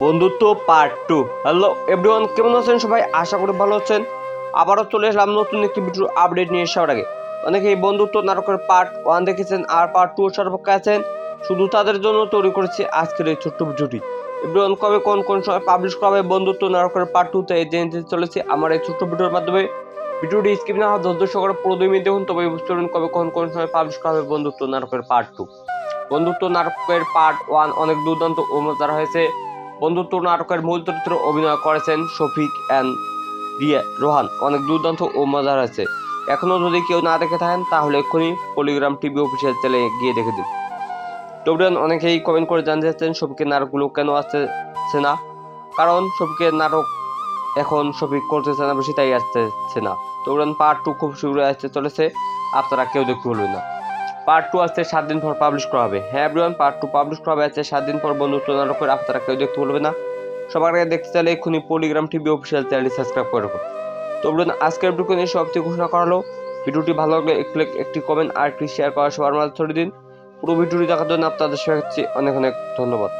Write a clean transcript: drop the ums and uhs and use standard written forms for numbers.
বন্ধুত্ব part 2। Hello everyone, কেমন আছেন সবাই? আশা করি ভালো আছেন। আবারও চলে আসলাম নতুন একটি ভিডিও আপডেট নিয়ে আসার আগে। অনেকে এই বন্ধুত্ব নাটকের পার্ট 1 দেখেছেন আর পার্ট 2 সর্বপক্ষে আছেন, শুধু তাদের জন্য তৈরি করেছি আজকের এই ছোট্ট ভিডিওটি। এভরিওয়ান, কবে কোন সময় পাবলিশ করা হবে বন্ধুত্ব নাটকের পার্ট 2 তে জেনে চলেছি আমার এই ছোট্ট ভিডিওর মাধ্যমে। ভিডিওটি স্কিপ না হওয়া ধৈর্য সহকারে পুরো 2 মিনিট দেখুন, তবে বুঝতে পারবেন কবে কোন সময় পাবলিশ করা হবে বন্ধুত্ব নাটকের পার্ট 2। বন্ধুত্ব নাটকের পার্ট 1 অনেক দুর্দান্ত ও মজার হয়েছে। বন্ধুত্ব নাটকের মূল চরিত্রে অভিনয় করেছেন শফিক অ্যান্ড রোহান, অনেক দুর্দান্ত ও মজার হয়েছে। এখনো যদি কেউ না দেখে থাকেন তাহলে এক্ষুনি পলিগ্রাম টিভি অফিসিয়াল চ্যানেলে গিয়ে দেখে দিন। তবুন অনেকেই কমেন্ট করে জানতে চাচ্ছেন শফিকের নাটকগুলো কেন আসতেছে না, কারণ শফিকের নাটক এখন শফিক করতেছে না বেশি, তাই আসতেছে না। তবুন পার্ট 2 খুব শীঘ্রই আসতে চলেছে, আপনারা কেউ দেখতে বলবেন না। পার্ট 2 আসতে 7 দিন পর পাবলিশ করা হবে। হ্যাঁ এভরিওয়ান, পার্ট 2 পাবলিশ করা হবে আসতে 7 দিন পর বন্ধুত্ব নাটকের, আপনারা কেউ দেখতে বলবেন না। সবার আগে দেখতে চাইলে এক্ষুনি পলিগ্রাম টিভি অফিসিয়াল চ্যানেলটি সাবস্ক্রাইব করে রাখুন। তো বলুন আজকের ভিডিও নিয়ে সবটি ঘোষণা করা হলো। ভিডিওটি ভালো লাগলে একটি কমেন্ট আর একটি শেয়ার করা সবার মাঝে ছড়িয়ে দিন। পুরো ভিডিওটি দেখার জন্য আপনাদের সবাইকে অনেক অনেক ধন্যবাদ।